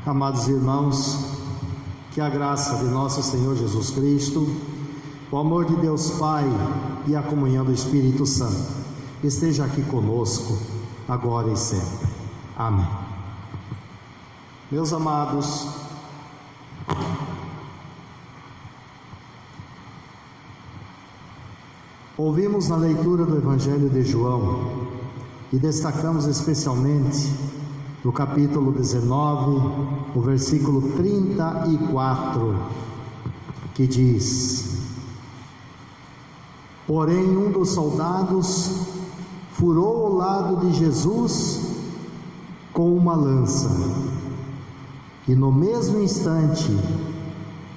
Amados irmãos, que a graça de nosso Senhor Jesus Cristo, o amor de Deus Pai e a comunhão do Espírito Santo esteja aqui conosco, agora e sempre. Amém. Meus amados, ouvimos na leitura do Evangelho de João e destacamos especialmente no capítulo 19, o versículo 34, que diz: porém um dos soldados furou o lado de Jesus com uma lança, e no mesmo instante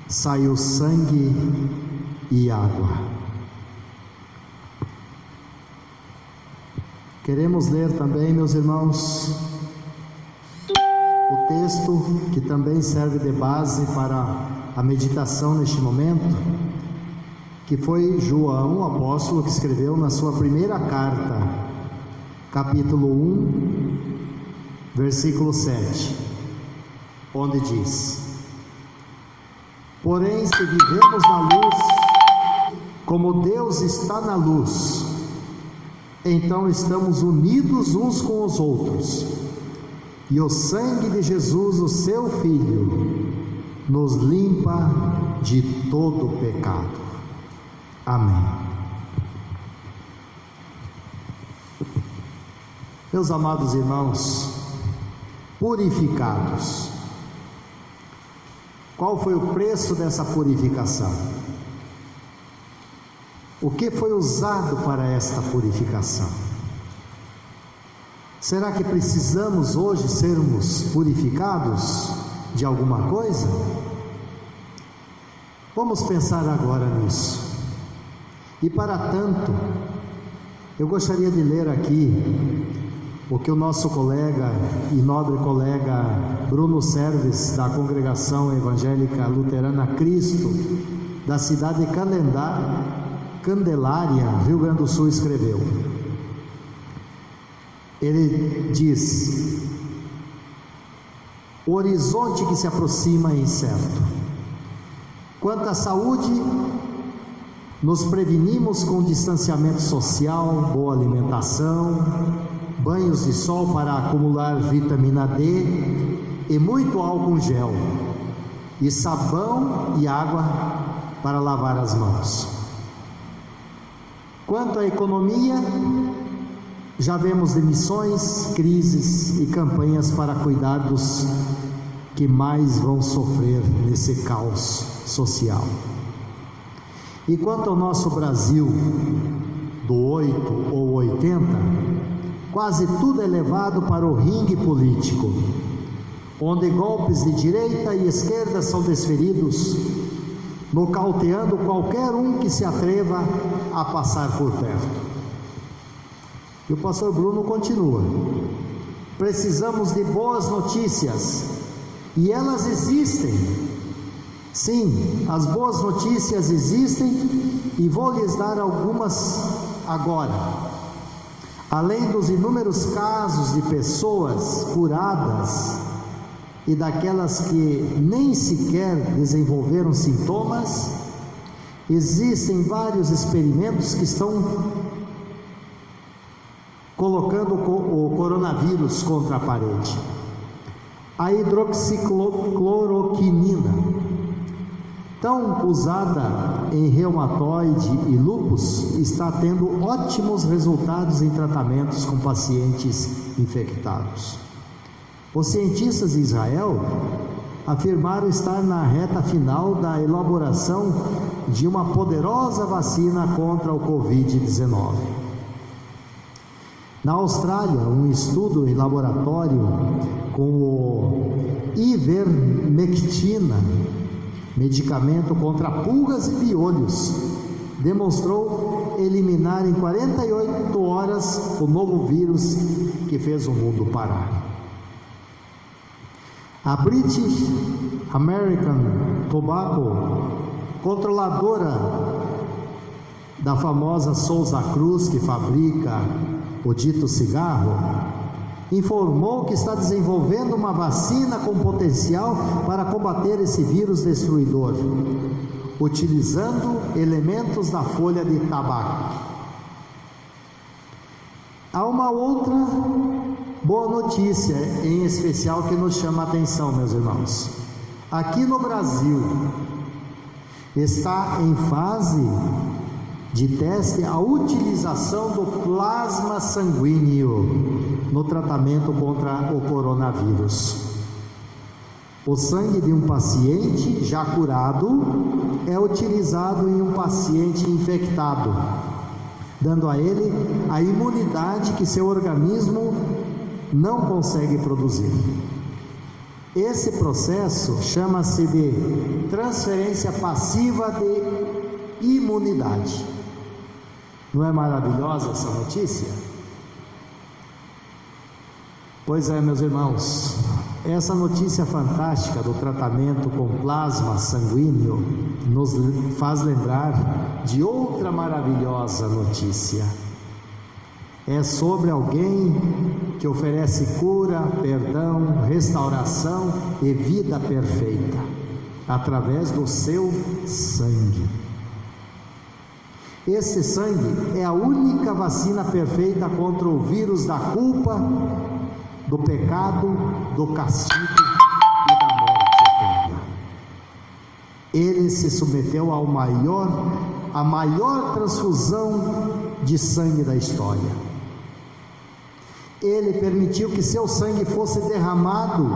saiu sangue e água. Queremos ler também, meus irmãos, o texto que também serve de base para a meditação neste momento, que foi João, o apóstolo, que escreveu na sua primeira carta, capítulo 1, versículo 7, onde diz: porém, se vivemos na luz, como Deus está na luz, então estamos unidos uns com os outros, e o sangue de Jesus, o seu Filho, nos limpa de todo pecado. Amém. Meus amados irmãos, purificados. Qual foi o preço dessa purificação? O que foi usado para esta purificação? Será que precisamos hoje sermos purificados de alguma coisa? Vamos pensar agora nisso. E para tanto, eu gostaria de ler aqui o que o nosso colega e nobre colega Bruno Serves, da Congregação Evangélica Luterana Cristo, da cidade de Candelária, Rio Grande do Sul, escreveu. Ele diz: o horizonte que se aproxima é incerto. Quanto à saúde, nos prevenimos com distanciamento social, boa alimentação, banhos de sol para acumular vitamina D e muito álcool gel, e sabão e água para lavar as mãos. Quanto à economia, já vemos demissões, crises e campanhas para cuidar dos que mais vão sofrer nesse caos social. E quanto ao nosso Brasil, do 8 ou 80, quase tudo é levado para o ringue político, onde golpes de direita e esquerda são desferidos, nocauteando qualquer um que se atreva a passar por perto. E o pastor Bruno continua: precisamos de boas notícias, e elas existem. Sim, as boas notícias existem, e vou lhes dar algumas agora. Além dos inúmeros casos de pessoas curadas e daquelas que nem sequer desenvolveram sintomas, existem vários experimentos que estão colocando o coronavírus contra a parede. A hidroxicloroquina, tão usada em reumatoide e lúpus, está tendo ótimos resultados em tratamentos com pacientes infectados. Os cientistas de Israel afirmaram estar na reta final da elaboração de uma poderosa vacina contra o Covid-19. Na Austrália, um estudo em laboratório com o ivermectina, medicamento contra pulgas e piolhos, demonstrou eliminar em 48 horas o novo vírus que fez o mundo parar. A British American Tobacco, controladora da famosa Souza Cruz, que fabrica o dito cigarro, informou que está desenvolvendo uma vacina com potencial para combater esse vírus destruidor, utilizando elementos da folha de tabaco. Há uma outra boa notícia, em especial, que nos chama a atenção, meus irmãos. Aqui no Brasil, está em fase de teste a utilização do plasma sanguíneo no tratamento contra o coronavírus. O sangue de um paciente já curado é utilizado em um paciente infectado, dando a ele a imunidade que seu organismo não consegue produzir. Esse processo chama-se de transferência passiva de imunidade. Não é maravilhosa essa notícia? Pois é, meus irmãos, essa notícia fantástica do tratamento com plasma sanguíneo nos faz lembrar de outra maravilhosa notícia. É sobre alguém que oferece cura, perdão, restauração e vida perfeita através do seu sangue. Esse sangue é a única vacina perfeita contra o vírus da culpa, do pecado, do castigo e da morte eterna. Ele se submeteu à maior transfusão de sangue da história. Ele permitiu que seu sangue fosse derramado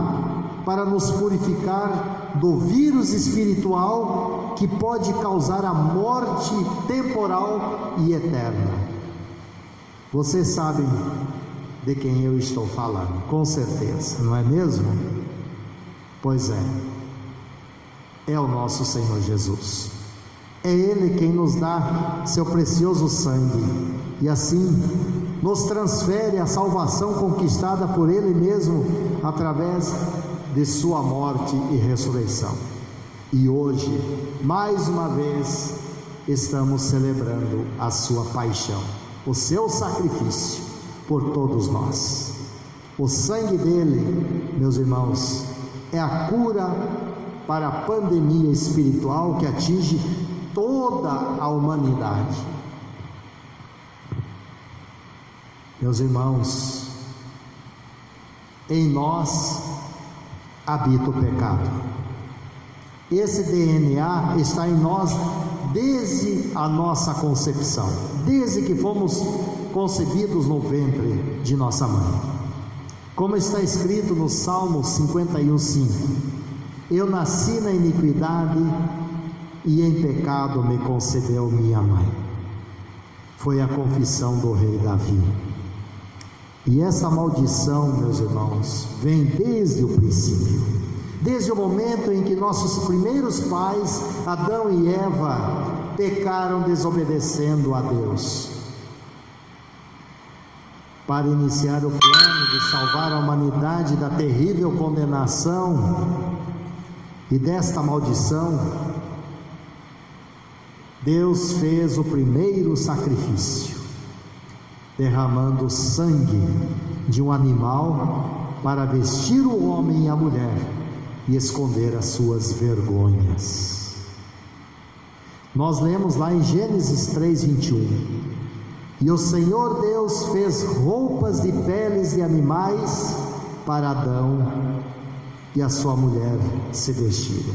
para nos purificar do vírus espiritual que pode causar a morte temporal e eterna. Vocês sabem de quem eu estou falando, com certeza, não é mesmo? Pois é o nosso Senhor Jesus. É Ele quem nos dá seu precioso sangue e assim nos transfere a salvação conquistada por Ele mesmo através de sua morte e ressurreição. E hoje, mais uma vez, estamos celebrando a sua paixão, o seu sacrifício por todos nós. O sangue dele, meus irmãos, é a cura para a pandemia espiritual que atinge toda a humanidade. Meus irmãos, em nós habita o pecado. Esse DNA está em nós desde a nossa concepção, desde que fomos concebidos no ventre de nossa mãe. Como está escrito no Salmo 51:5: eu nasci na iniquidade e em pecado me concebeu minha mãe. Foi a confissão do rei Davi. E essa maldição, meus irmãos, vem desde o princípio, desde o momento em que nossos primeiros pais, Adão e Eva, pecaram desobedecendo a Deus. Para iniciar o plano de salvar a humanidade da terrível condenação e desta maldição, Deus fez o primeiro sacrifício, derramando sangue de um animal para vestir o homem e a mulher e esconder as suas vergonhas. Nós lemos lá em Gênesis 3:21: e o Senhor Deus fez roupas de peles de animais para Adão e a sua mulher se vestiram.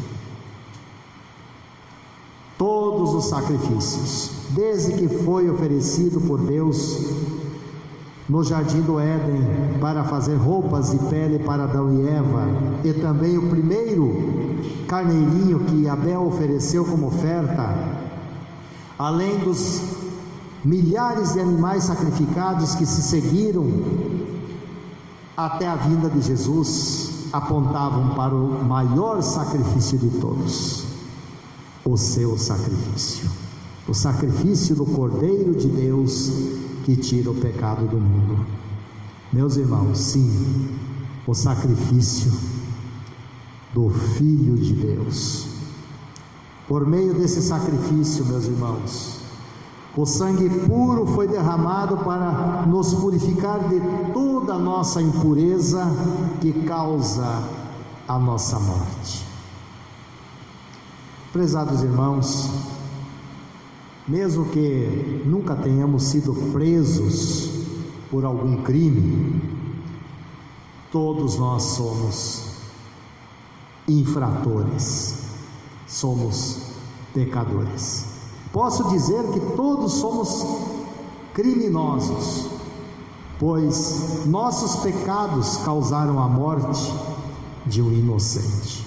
Todos os sacrifícios, desde que foi oferecido por Deus no jardim do Éden para fazer roupas de pele para Adão e Eva, e também o primeiro carneirinho que Abel ofereceu como oferta, além dos milhares de animais sacrificados que se seguiram até a vinda de Jesus, apontavam para o maior sacrifício de todos, o seu sacrifício, o sacrifício do Cordeiro de Deus que tira o pecado do mundo. Meus irmãos, sim, o sacrifício do Filho de Deus. Por meio desse sacrifício, meus irmãos, O sangue puro foi derramado para nos purificar de toda a nossa impureza que causa a nossa morte. Prezados irmãos, mesmo que nunca tenhamos sido presos por algum crime, todos nós somos infratores, somos pecadores. Posso dizer que todos somos criminosos, pois nossos pecados causaram a morte de um inocente.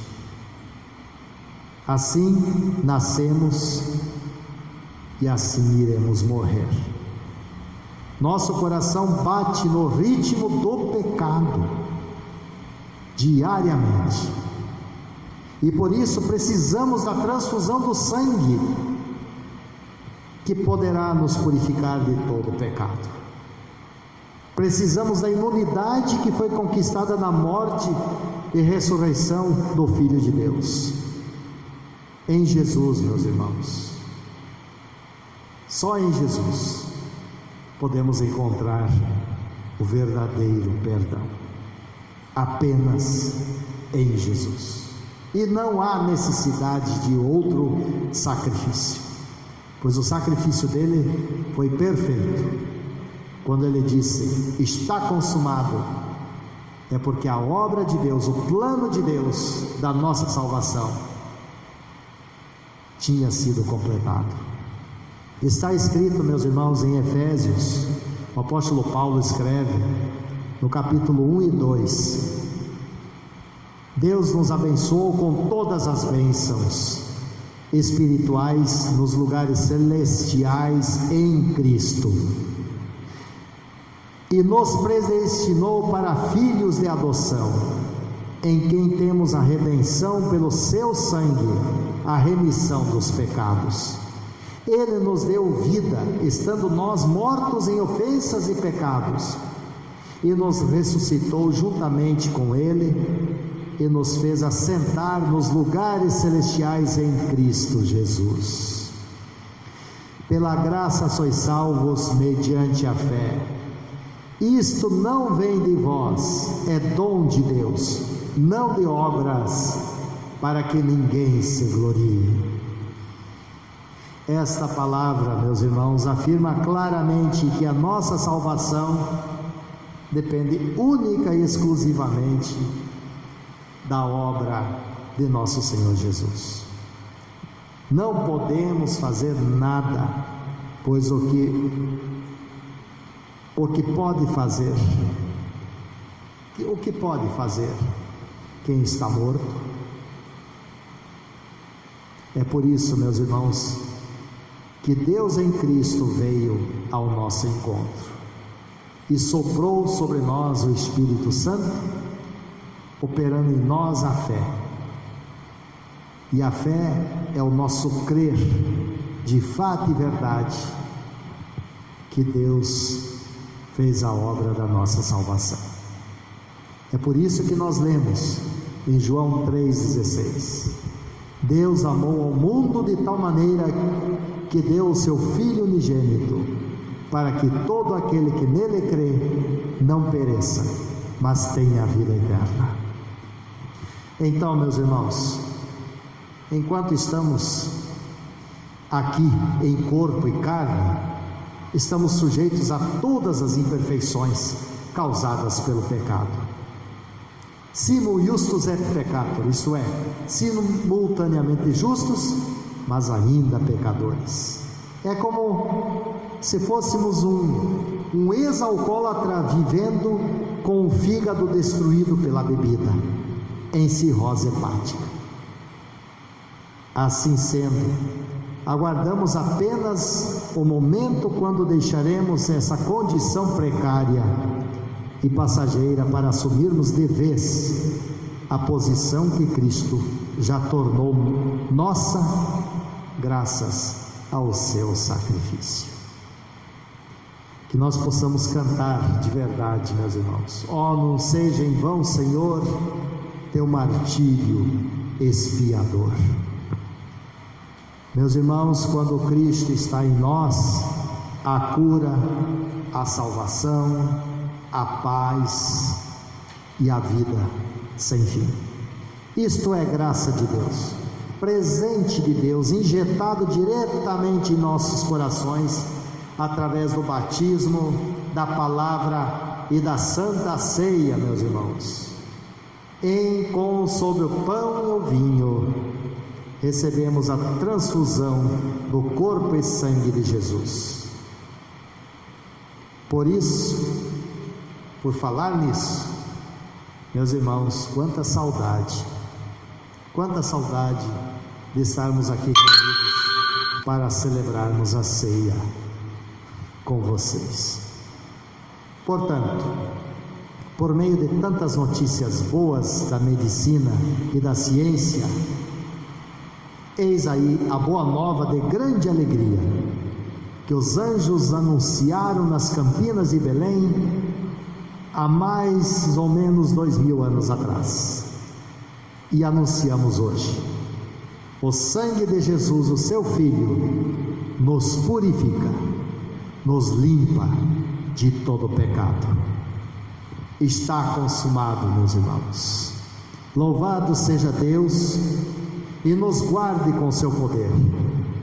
Assim nascemos e assim iremos morrer. Nosso coração bate no ritmo do pecado diariamente, e por isso precisamos da transfusão do sangue, que poderá nos purificar de todo o pecado. Precisamos da imunidade que foi conquistada na morte e ressurreição do Filho de Deus, em Jesus, meus irmãos. Só em Jesus podemos encontrar o verdadeiro perdão, apenas em Jesus, e não há necessidade de outro sacrifício, pois o sacrifício dele foi perfeito. Quando ele disse, está consumado, é porque a obra de Deus, o plano de Deus da nossa salvação tinha sido completado. Está escrito, meus irmãos, em Efésios, o apóstolo Paulo escreve no capítulo 1 e 2: Deus nos abençoou com todas as bênçãos espirituais nos lugares celestiais em Cristo, e nos predestinou para filhos de adoção, em quem temos a redenção pelo seu sangue, a remissão dos pecados. Ele nos deu vida, estando nós mortos em ofensas e pecados, e nos ressuscitou juntamente com ele, e nos fez assentar nos lugares celestiais em Cristo Jesus. Pela graça sois salvos mediante a fé. Isto não vem de vós, é dom de Deus, não de obras, para que ninguém se glorie. Esta palavra, meus irmãos, afirma claramente que a nossa salvação depende única e exclusivamente da obra de nosso Senhor Jesus. Não podemos fazer nada, pois o que pode fazer quem está morto? É por isso, meus irmãos, que Deus em Cristo veio ao nosso encontro e soprou sobre nós o Espírito Santo, operando em nós a fé. E a fé é o nosso crer de fato e verdade que Deus fez a obra da nossa salvação. É por isso que nós lemos em João 3,16: Deus amou ao mundo de tal maneira que deu o seu Filho unigênito, para que todo aquele que nele crê não pereça, mas tenha a vida eterna. Então, meus irmãos, enquanto estamos aqui em corpo e carne, estamos sujeitos a todas as imperfeições causadas pelo pecado. Simul justus et peccator, isto é, simultaneamente justos, mas ainda pecadores. É como se fôssemos um ex-alcoólatra vivendo com o fígado destruído pela bebida, em cirrose hepática. Assim sendo, aguardamos apenas o momento quando deixaremos essa condição precária e passageira para assumirmos de vez a posição que Cristo já tornou nossa, graças ao seu sacrifício. Que nós possamos cantar de verdade, meus irmãos: ó, não seja em vão, Senhor, teu martírio expiador. Meus irmãos, quando Cristo está em nós, a cura, a salvação, a paz e a vida sem fim. Isto é graça de Deus, presente de Deus, injetado diretamente em nossos corações, através do batismo, da palavra e da santa ceia, meus irmãos. Sobre o pão e o vinho, recebemos a transfusão do corpo e sangue de Jesus. Por isso, por falar nisso, meus irmãos, quanta saudade de estarmos aqui reunidos para celebrarmos a ceia com vocês. Portanto, por meio de tantas notícias boas da medicina e da ciência, eis aí a boa nova de grande alegria, que os anjos anunciaram nas campinas de Belém, há mais ou menos 2000 anos atrás, e anunciamos hoje. O sangue de Jesus, o seu Filho, nos purifica, nos limpa de todo pecado. Está consumado, meus irmãos. Louvado seja Deus, e nos guarde com seu poder,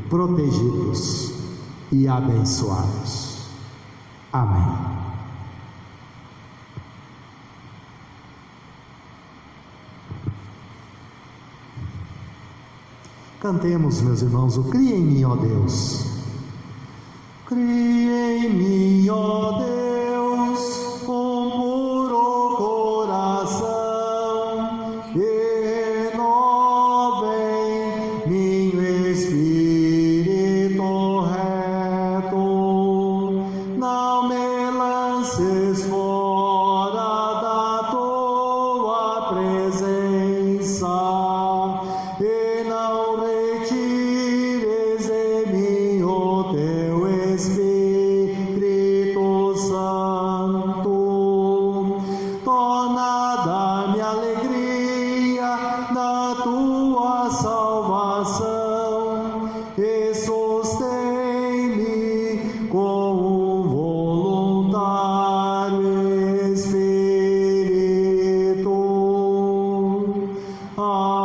protegidos e abençoados. Amém. Cantemos, meus irmãos, o Cria em mim, ó Deus. Cria em mim, ó Deus, um puro coração, e renova em mim o espírito reto. Não me lances fora da tua presença, e não retires de mim o teu Espírito Santo. Torna dar-me alegria da tua salvação, e sustém-me com um voluntário espírito. Amém.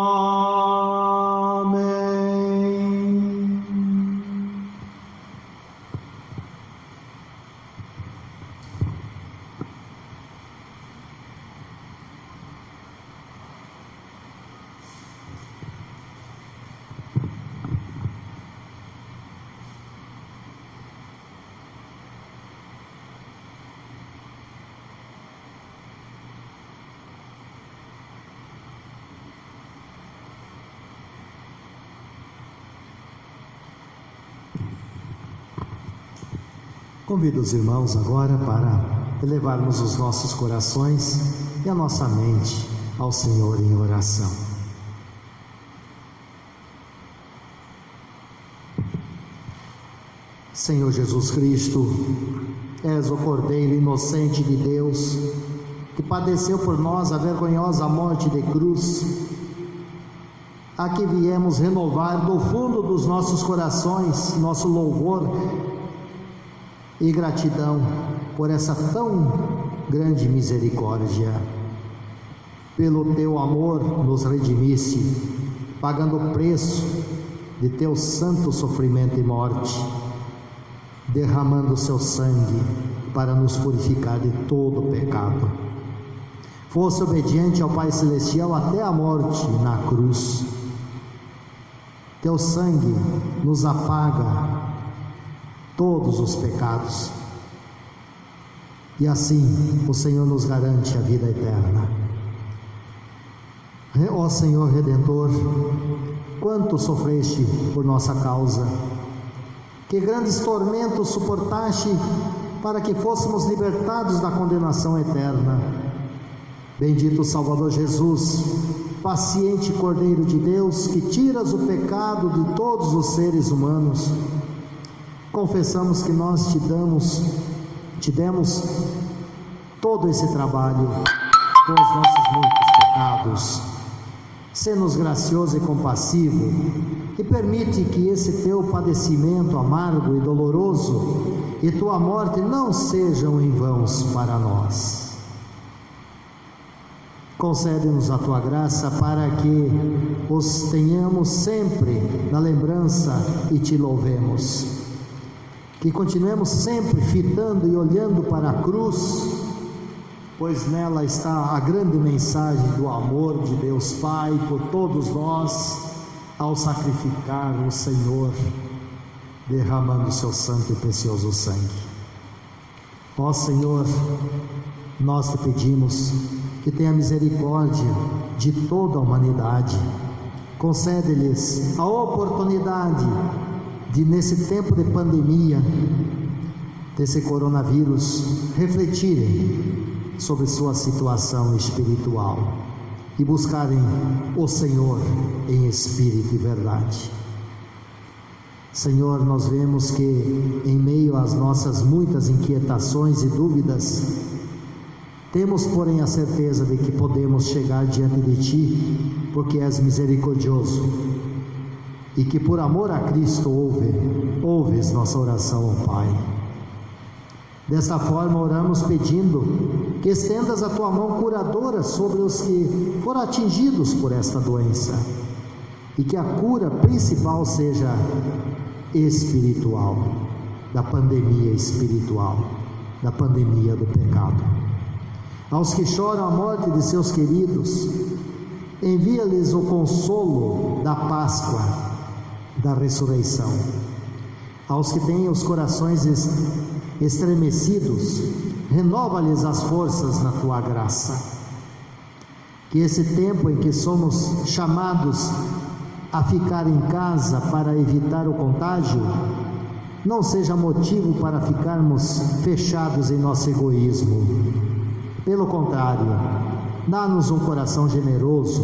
Convido os irmãos agora para elevarmos os nossos corações e a nossa mente ao Senhor em oração. Senhor Jesus Cristo, és o Cordeiro inocente de Deus, que padeceu por nós a vergonhosa morte de cruz, a que viemos renovar do fundo dos nossos corações nosso louvor e gratidão por essa tão grande misericórdia. Pelo teu amor nos redimiste, pagando o preço de teu santo sofrimento e morte, derramando o seu sangue para nos purificar de todo o pecado. Fosse obediente ao Pai Celestial até a morte na cruz. Teu sangue nos apaga todos os pecados, e assim o Senhor nos garante a vida eterna. Ó Senhor Redentor, quanto sofreste por nossa causa, que grandes tormentos suportaste para que fôssemos libertados da condenação eterna. Bendito Salvador Jesus, paciente Cordeiro de Deus, que tiras o pecado de todos os seres humanos, confessamos que nós te demos todo esse trabalho com os nossos muitos pecados. Sê-nos gracioso e compassivo, e permite que esse teu padecimento amargo e doloroso e tua morte não sejam em vãos para nós. Concede-nos a tua graça para que os tenhamos sempre na lembrança e te louvemos. Que continuemos sempre fitando e olhando para a cruz, pois nela está a grande mensagem do amor de Deus Pai por todos nós, ao sacrificar o Senhor, derramando o seu santo e precioso sangue. Ó Senhor, nós te pedimos que tenha misericórdia de toda a humanidade, concede-lhes a oportunidade de, nesse tempo de pandemia, desse coronavírus, refletirem sobre sua situação espiritual e buscarem o Senhor em espírito e verdade. Senhor, nós vemos que em meio às nossas muitas inquietações e dúvidas, temos, porém, a certeza de que podemos chegar diante de Ti, porque és misericordioso, e que por amor a Cristo ouves nossa oração, ó Pai. Desta forma oramos pedindo que estendas a Tua mão curadora sobre os que foram atingidos por esta doença, e que a cura principal seja espiritual, da pandemia espiritual, da pandemia do pecado. Aos que choram a morte de seus queridos, envia-lhes o consolo da Páscoa, da ressurreição. Aos que têm os corações estremecidos, renova-lhes as forças na Tua graça. Que esse tempo em que somos chamados a ficar em casa para evitar o contágio, não seja motivo para ficarmos fechados em nosso egoísmo. Pelo contrário, dá-nos um coração generoso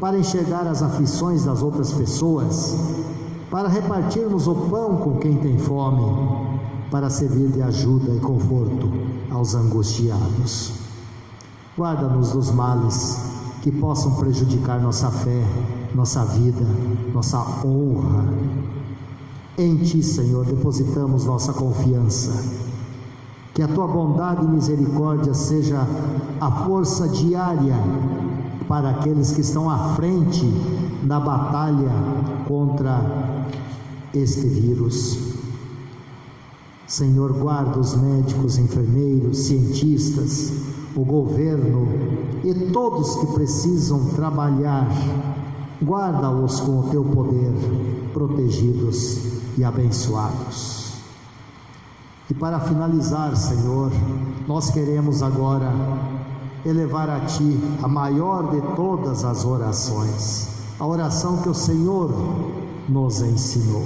para enxergar as aflições das outras pessoas, para repartirmos o pão com quem tem fome, para servir de ajuda e conforto aos angustiados. Guarda-nos dos males que possam prejudicar nossa fé, nossa vida, nossa honra. Em Ti, Senhor, depositamos nossa confiança. Que a Tua bondade e misericórdia seja a força diária para aqueles que estão à frente da batalha contra este vírus. Senhor, guarda os médicos, enfermeiros, cientistas, o governo e todos que precisam trabalhar. Guarda-os com o Teu poder, protegidos e abençoados. E para finalizar, Senhor, nós queremos agora elevar a Ti a maior de todas as orações, a oração que o Senhor nos ensinou.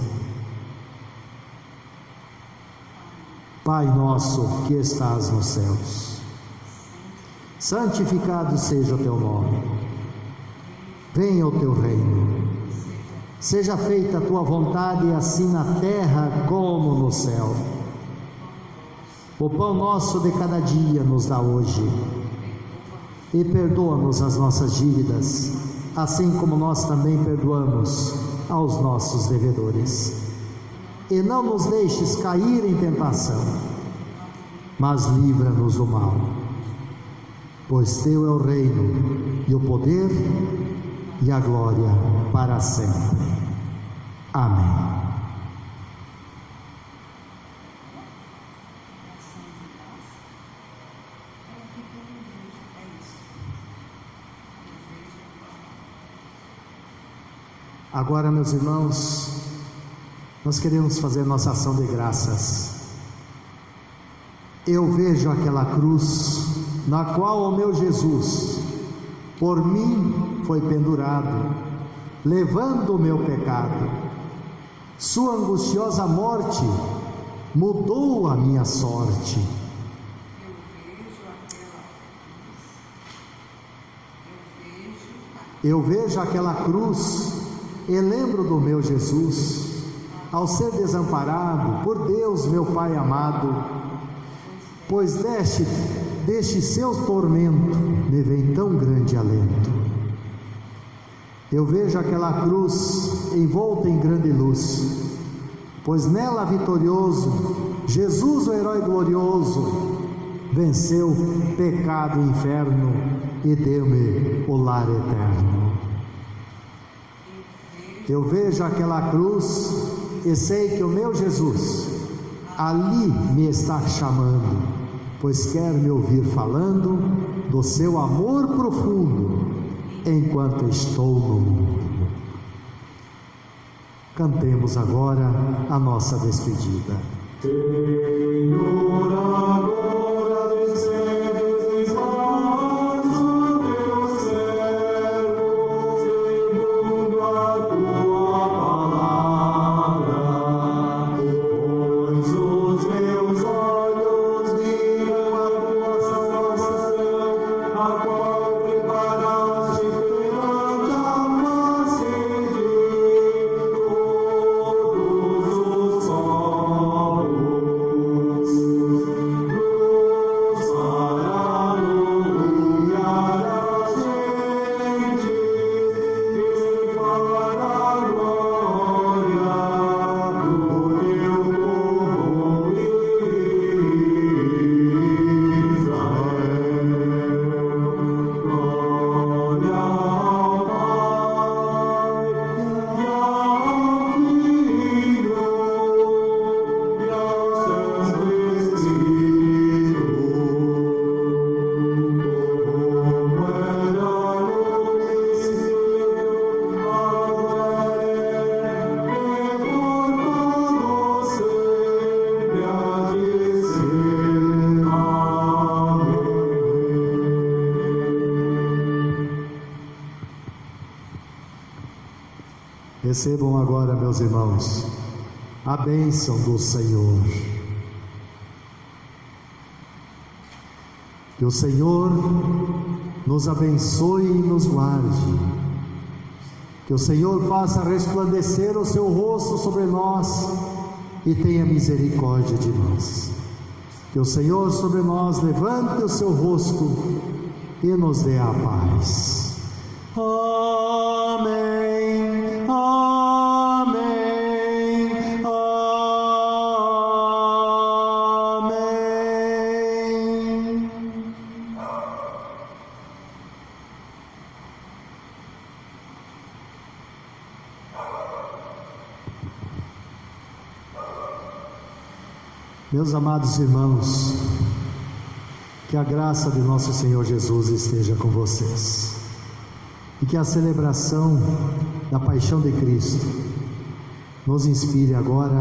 Pai nosso que estás nos céus, santificado seja o Teu nome, venha o Teu reino, seja feita a Tua vontade, assim na terra como no céu. O pão nosso de cada dia nos dá hoje, e perdoa-nos as nossas dívidas, assim como nós também perdoamos aos nossos devedores. E não nos deixes cair em tentação, mas livra-nos do mal, pois Teu é o reino, e o poder, e a glória para sempre. Amém. Agora, meus irmãos, nós queremos fazer nossa ação de graças. Eu vejo aquela cruz na qual o meu Jesus por mim foi pendurado, levando o meu pecado. Sua angustiosa morte mudou a minha sorte. Eu vejo aquela cruz e lembro do meu Jesus, ao ser desamparado por Deus, meu Pai amado, pois deste seu tormento me vem tão grande alento. Eu vejo aquela cruz envolta em grande luz, pois nela vitorioso, Jesus, o herói glorioso, venceu pecado e inferno e deu-me o lar eterno. Eu vejo aquela cruz e sei que o meu Jesus ali me está chamando, pois quer me ouvir falando do seu amor profundo enquanto estou no mundo. Cantemos agora a nossa despedida. Senhor, agora descendes em paz o teu servo, segundo a tua palavra, pois os meus olhos viram a tua salvação, a qual preparaste perante a face de todos os povos. Nos fará gloriar as gentes e para a glória do teu povo Israel. Glória ao Pai e ao Filho e ao Santo Espírito, como era no princípio, agora e por todos sempre há de ser. Amém. Recebam agora, meus irmãos, a bênção do Senhor. Que o Senhor nos abençoe e nos guarde. Que o Senhor faça resplandecer o seu rosto sobre nós e tenha misericórdia de nós. Que o Senhor sobre nós levante o seu rosto e nos dê a paz. Amém. Amém. Amém. Meus amados irmãos, que a graça de nosso Senhor Jesus esteja com vocês e que a celebração da paixão de Cristo nos inspire agora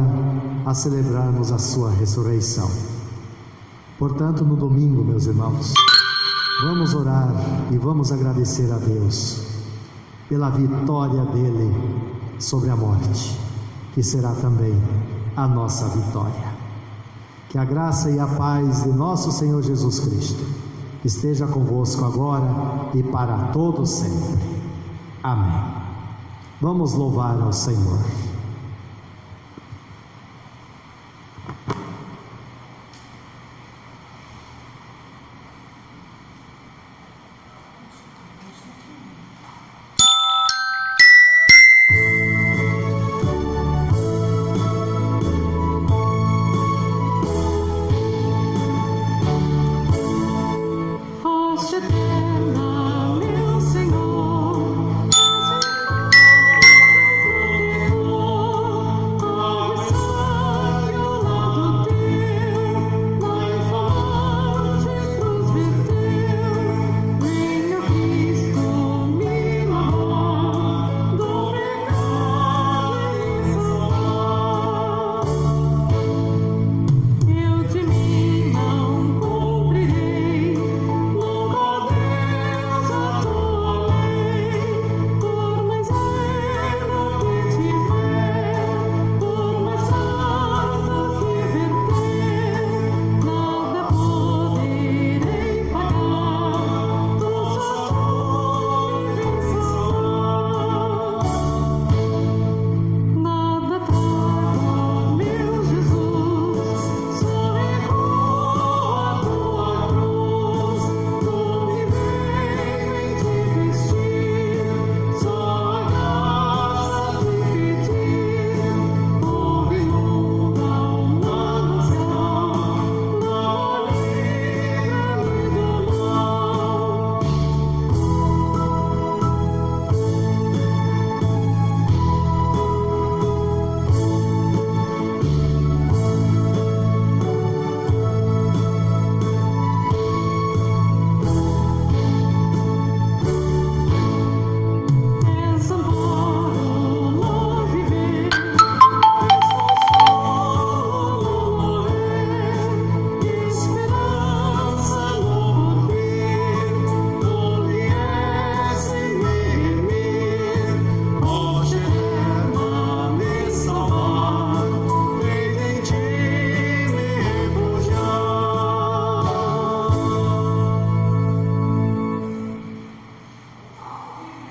a celebrarmos a sua ressurreição. Portanto, no domingo, meus irmãos, vamos orar e vamos agradecer a Deus pela vitória dele sobre a morte, que será também a nossa vitória. Que a graça e a paz de nosso Senhor Jesus Cristo esteja convosco agora e para todos sempre. Amém. Vamos louvar ao Senhor.